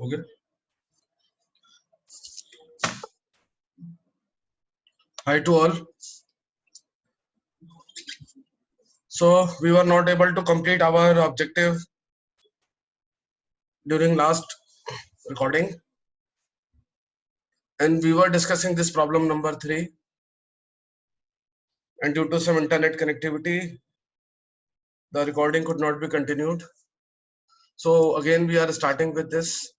Okay. Hi to all. So we were not able to complete our objective during last recording, and we were discussing this problem number 3. And due to some internet connectivity, the recording could not be continued. So again, we are starting with this,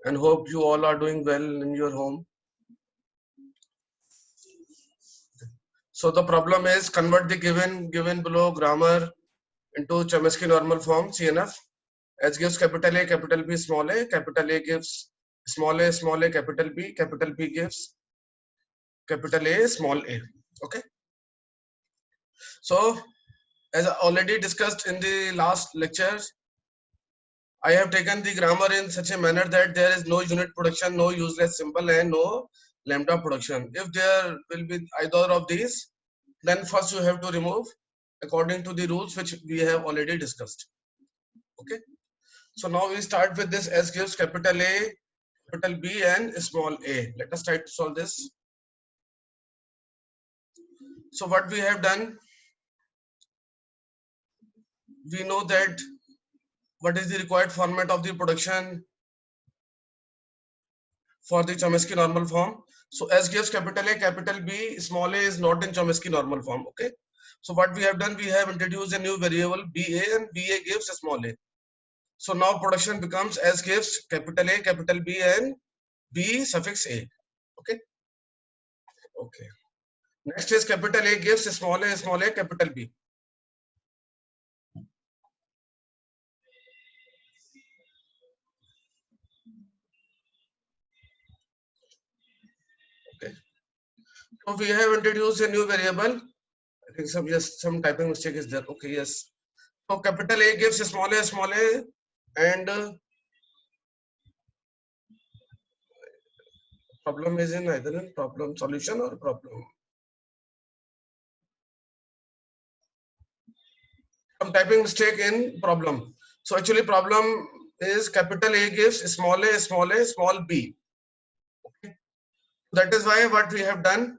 and hope you all are doing well in your home. So the problem is convert the given below grammar into Chomsky normal form (CNF). H gives capital A, capital B, small a. Capital A gives small a, capital B. Capital B gives capital A, small a. Okay. So as I already discussed in the last lectures, I have taken the grammar in such a manner that there is no unit production, no useless symbol, and no lambda production. If there will be either of these, then first you have to remove according to the rules which we have already discussed. Okay. So now we start with this. S gives capital A, capital B, and small a. Let us try to solve this. So what we have done, we know that what is the required format of the production for the Chomsky normal form. So S gives capital A, capital B, small a is not in Chomsky normal form. Okay. So what we have done, we have introduced a new variable BA, and BA gives a small a. So now production becomes S gives capital A, capital B, and B suffix a. Okay. Okay. Next is capital A gives small a, capital B. Okay. So we have introduced a new variable. I think some typing mistake is there. Okay, yes. So capital A gives small a, and problem is in either in problem solution or problem. Some typing mistake in problem. So actually problem is capital A gives small a, small b. Okay. That is why what we have done,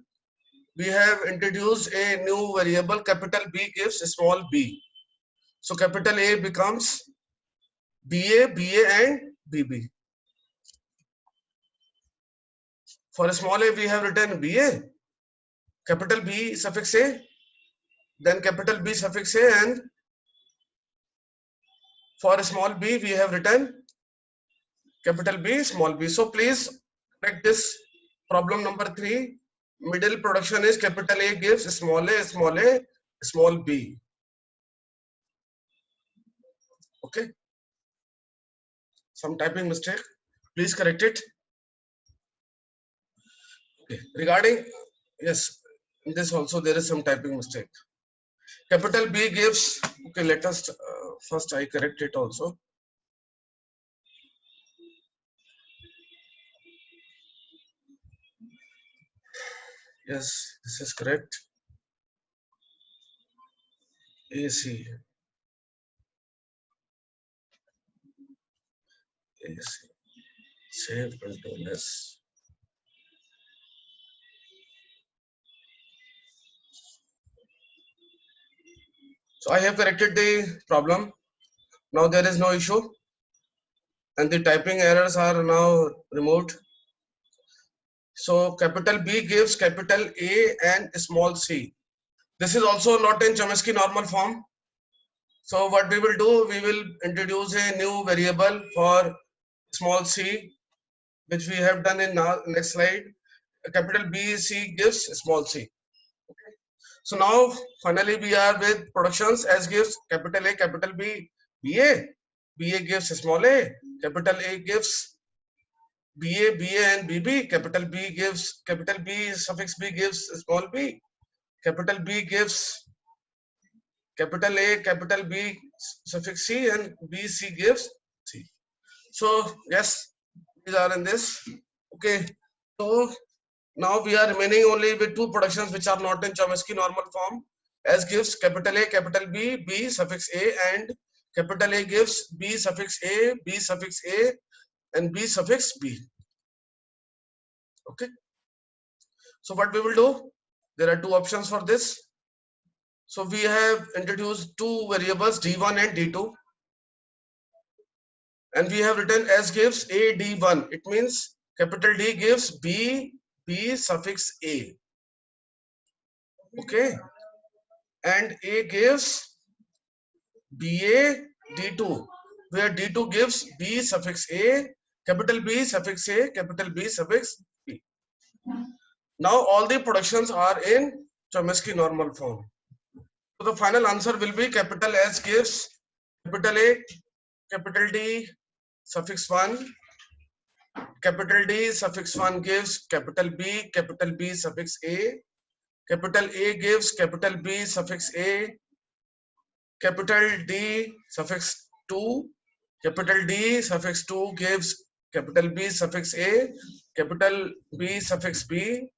we have introduced a new variable capital B gives small b. So capital A becomes BA, BA, and BB. For a small a, we have written BA, capital B suffix A, then capital B suffix A, and for a small b, we have written capital B, small b. So please correct this problem number 3. Middle production is capital A gives small a, small b. Okay. Some typing mistake. Please correct it. Okay. Regarding, yes, in this also there is some typing mistake. Capital B gives, okay, let us first I correct it also. Yes, this is correct. AC. AC. Save control S. So I have corrected the problem. Now there is no issue, and the typing errors are now removed. So capital B gives capital A and small c. This is also not in Chomsky normal form. So what we will do, we will introduce a new variable for small c, which we have done in next slide. Capital B C gives small c. Okay. So now finally we are with productions. S gives capital A, capital B, BA. BA gives small a. Capital A gives BA, BA, and BB. Capital B gives capital B suffix B gives small b. Capital B gives capital A, capital B suffix C, and B C gives C. So yes, these are in this. Okay. So now we are remaining only with two productions which are not in Chomsky normal form. S gives capital A, capital B, B suffix A, and capital A gives B suffix A, B suffix A, and B suffix B. Okay. So what we will do, there are two options for this. So we have introduced two variables D1 and D2, and we have written as gives A D1. It means capital D gives B suffix A. Okay, and A gives BA D2, where D2 gives B suffix A, capital B suffix A, capital B suffix B. Now all the productions are in Chomsky normal form. So the final answer will be capital S gives capital A, capital D suffix 1, capital D suffix 1 gives capital B suffix A, capital A gives capital B suffix A, capital D suffix 2, capital D suffix 2 gives capital B suffix A, capital B suffix B,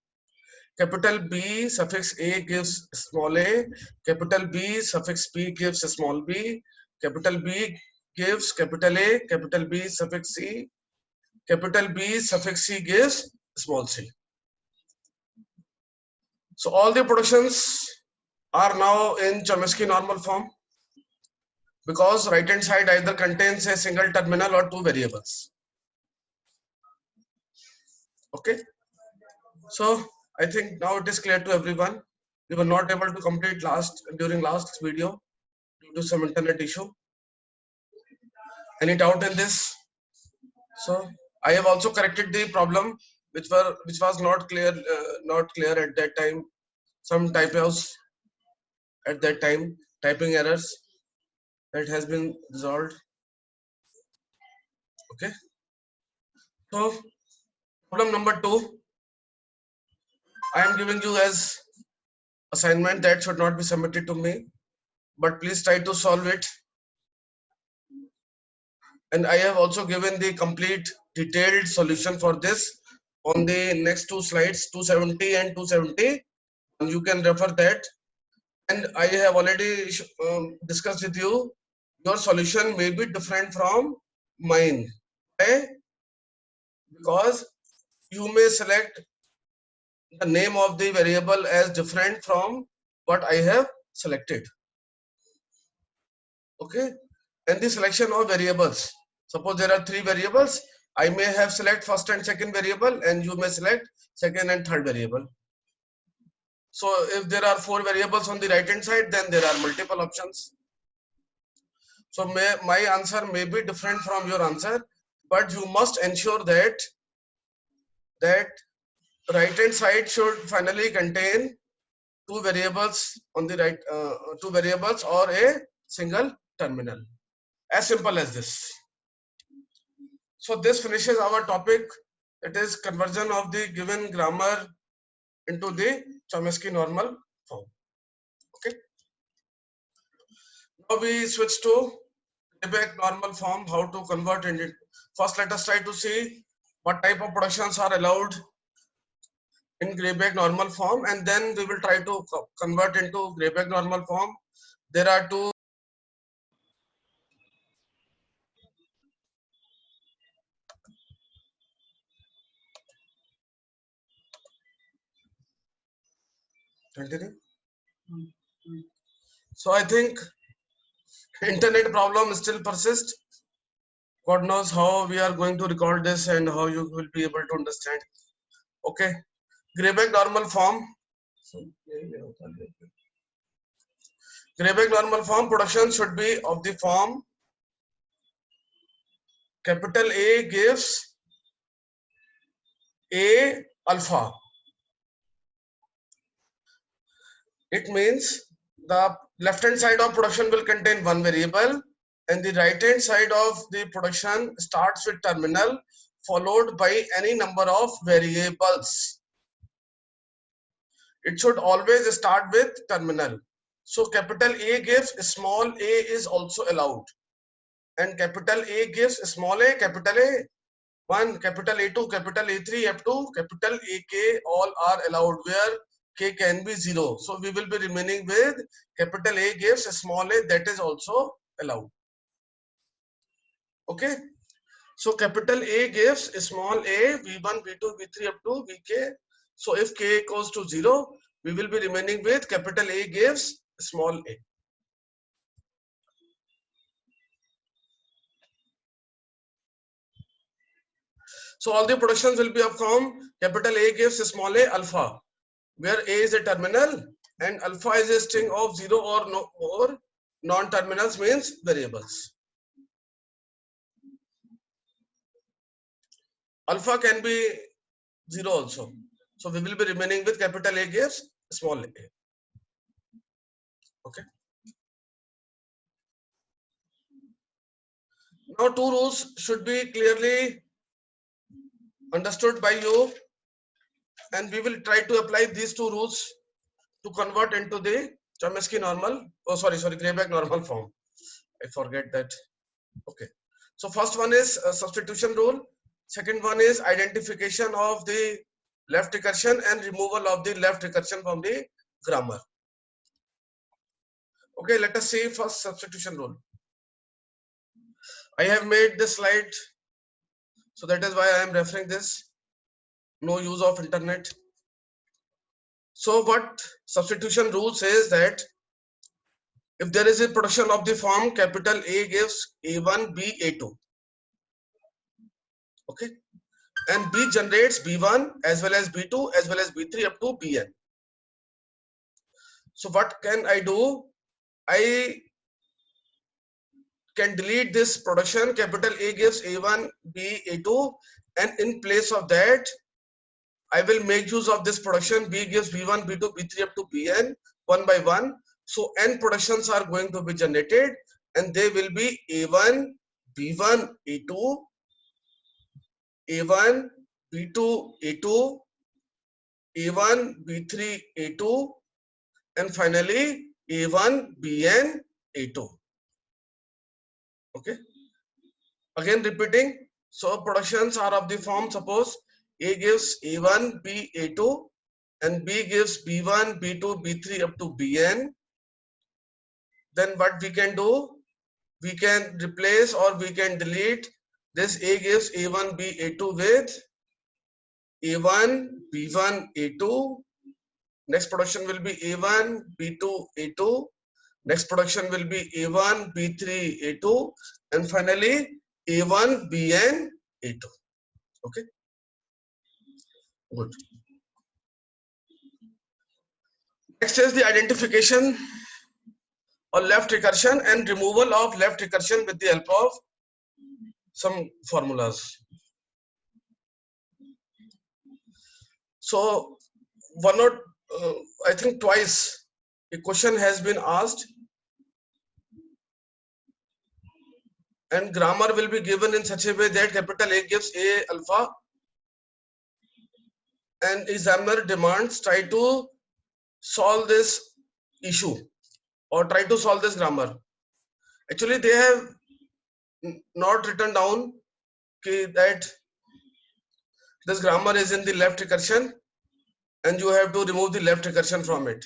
capital B suffix A gives small a, capital B suffix B gives small b, capital B gives capital A, capital B suffix C, capital B suffix C gives small c. So all the productions are now in Chomsky normal form, because right hand side either contains a single terminal or two variables. Okay, so I think now it is clear to everyone. We were not able to complete during last video due to some internet issue. Any doubt in this? So I have also corrected the problem which was not clear at that time. Some typos at that time, typing errors, that has been resolved. Okay. So problem number 2, I am giving you as assignment that should not be submitted to me, but please try to solve it. And I have also given the complete detailed solution for this on the next two slides, 270 and 270. And you can refer that. And I have already discussed with you, your solution may be different from mine. Why? Because you may select the name of the variable as different from what I have selected. Okay, and the selection of variables, suppose there are 3 variables, I may have select first and second variable, and you may select second and third variable. So if there are 4 variables on the right hand side, then there are multiple options. So my answer may be different from your answer, but you must ensure that right hand side should finally contain 2 variables on the right, 2 variables or a single terminal. As simple as this. So this finishes our topic. It is conversion of the given grammar into the Chomsky normal form. Okay. Now we switch to Greibach normal form. How to convert it? First, let us try to see what type of productions are allowed in Greibach normal form, and then we will try to convert into Greibach normal form. There are two. Continue. So I think internet problem still persists. God knows how we are going to record this and how you will be able to understand. Okay, Greibach normal form. Greibach normal form production should be of the form capital A gives A alpha. It means the left hand side of production will contain one variable, and the right hand side of the production starts with terminal followed by any number of variables. It should always start with terminal. So capital A gives small a is also allowed, and capital A gives small a, capital A1, capital A2, capital A3, F2, capital AK, all are allowed where K can be 0. So we will be remaining with capital A gives small a, that is also allowed. Okay. So capital A gives small a, V1, V2, V3 up to Vk. So if k equals to 0, we will be remaining with capital A gives small a. So all the productions will be up from capital A gives small a alpha, where a is a terminal and alpha is a string of 0 or no or non-terminals means variables. Alpha can be 0 also. So we will be remaining with capital A gives small a. Okay. Now two rules should be clearly understood by you, and we will try to apply these two rules to convert into the Chomsky normal. Oh, sorry, Greybach normal form. I forget that. Okay. So first one is substitution rule. Second one is identification of the left recursion and removal of the left recursion from the grammar. Okay, let us see first substitution rule. I have made this slide, so that is why I am referring this. No use of internet. So what substitution rule says that if there is a production of the form capital A gives A1, B, A2. Okay. And B generates B1 as well as B2 as well as B3 up to Bn. So what can I do? I can delete this production capital A gives A1, B, A2, and in place of that I will make use of this production B gives B1, B2, B3 up to Bn one by one. So n productions are going to be generated and they will be A1, B1, A2, A1, B2, A2, A1, B3, A2, and finally A1, Bn, A2. Okay. Again repeating. So productions are of the form, suppose A gives A1, B, A2, and B gives B1, B2, B3 up to Bn. Then what we can do? We can replace or we can delete this A gives A1, B, A2 with A1, B1, A2. Next production will be A1, B2, A2. Next production will be A1, B3, A2. And finally A1, Bn, A2. Okay. Good. Next is the identification or left recursion and removal of left recursion with the help of some formulas. So one or I think twice a question has been asked and grammar will be given in such a way that capital A gives A alpha and examiner demands try to solve this issue or try to solve this grammar. Actually they have not written down that this grammar is in the left recursion and you have to remove the left recursion from it.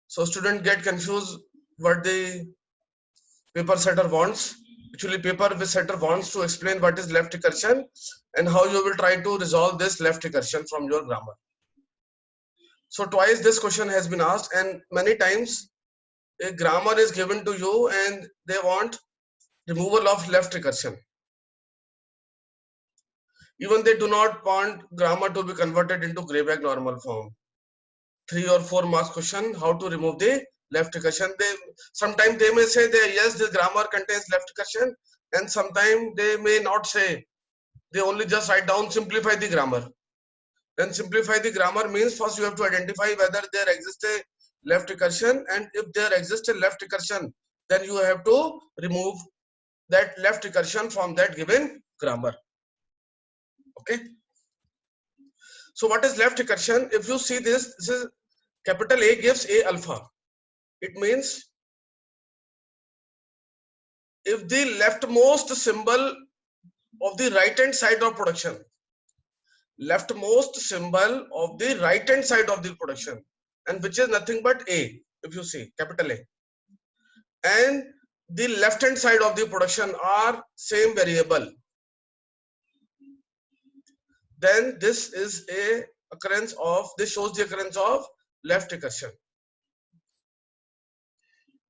So student get confused what the paper setter wants. Actually paper setter wants to explain what is left recursion and how you will try to resolve this left recursion from your grammar. So twice this question has been asked and many times a grammar is given to you and they want removal of left recursion. Even they do not want grammar to be converted into Greybach normal form. 3 or 4 marks question, how to remove the left recursion. Sometimes they may say that yes, the grammar contains left recursion, and sometimes they may not say. They only just write down simplify the grammar. Then simplify the grammar means first you have to identify whether there exists a left recursion, and if there exists a left recursion, then you have to remove that left recursion from that given grammar. Okay. So what is left recursion? If you see this is capital A gives A alpha. It means if the leftmost symbol of the right hand side of production, leftmost symbol of the right hand side of the production, and which is nothing but A, if you see capital A, and the left hand side of the production are same variable, then this is a occurrence of, this shows the occurrence of left recursion.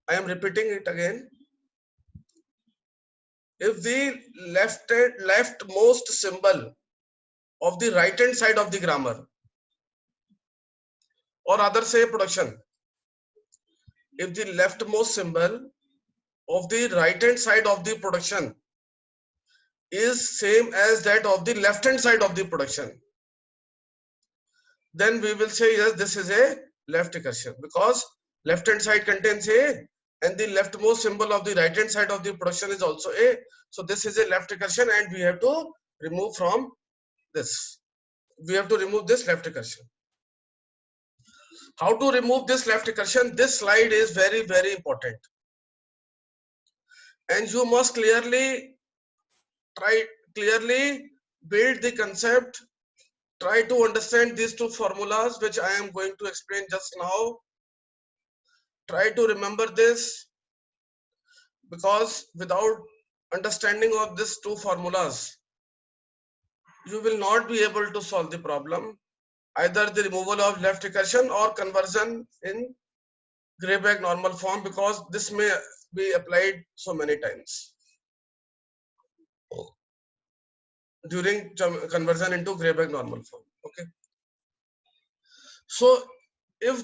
I am repeating it again. If the leftmost symbol of the right hand side of the grammar, or other say production, if the leftmost symbol of the right hand side of the production is same as that of the left hand side of the production, then we will say yes, this is a left recursion, because left hand side contains a and the leftmost symbol of the right hand side of the production is also a. So this is a left recursion and we have to remove from this. We have to remove this left recursion. How to remove this left recursion? This slide is very, very important. And you must clearly build the concept. Try to understand these two formulas which I am going to explain just now. Try to remember this, because without understanding of these two formulas, you will not be able to solve the problem, either the removal of left recursion or conversion in Grayback normal form, because this may be applied so many times during conversion into Grayback normal form. Okay. So if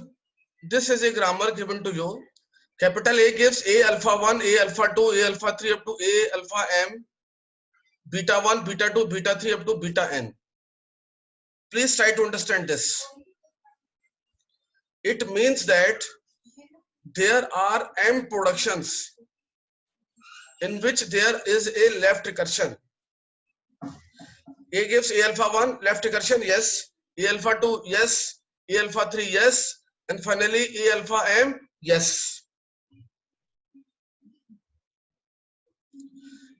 this is a grammar given to you, capital A gives A alpha 1, A alpha 2, A alpha 3 up to A alpha m, beta 1, beta 2, beta 3 up to beta n. Please try to understand this. It means that there are m productions in which there is a left recursion. A gives A alpha 1, left recursion, yes. A alpha 2, yes. A alpha 3, yes. And finally A alpha m, yes.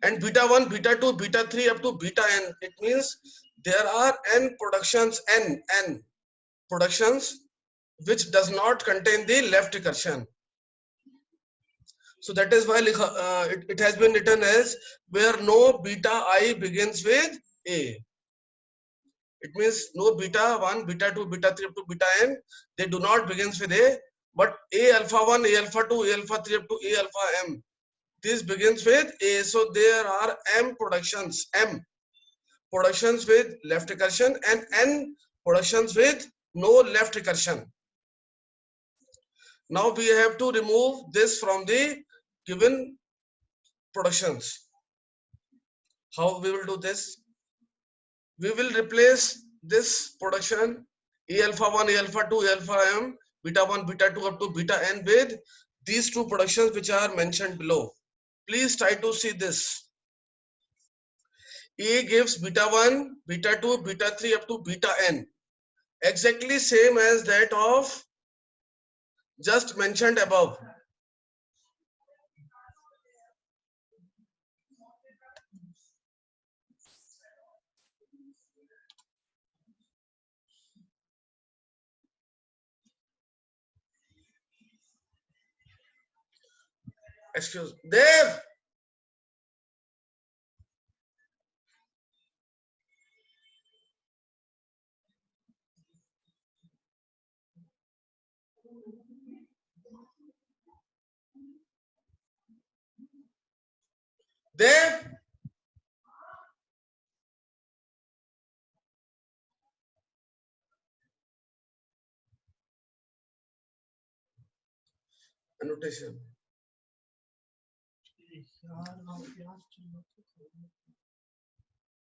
And beta 1, beta 2, beta 3 up to beta n. It means there are n productions, n productions which does not contain the left recursion. So that is why it has been written as where no beta I begins with A. It means no beta 1, beta 2, beta 3 up to beta n, they do not begins with A, but A alpha 1, A alpha 2, A alpha 3 up to A alpha m, this begins with A. So there are m productions with left recursion and n productions with no left recursion. Now we have to remove this from the given productions. How we will do this? We will replace this production A alpha 1, A alpha 2, A alpha m, beta 1, beta 2 up to beta n with these two productions which are mentioned below. Please try to see this. A gives beta 1, beta 2, beta 3 up to beta n. Exactly same as that of just mentioned above. Excuse Dev. Dev. Annotation.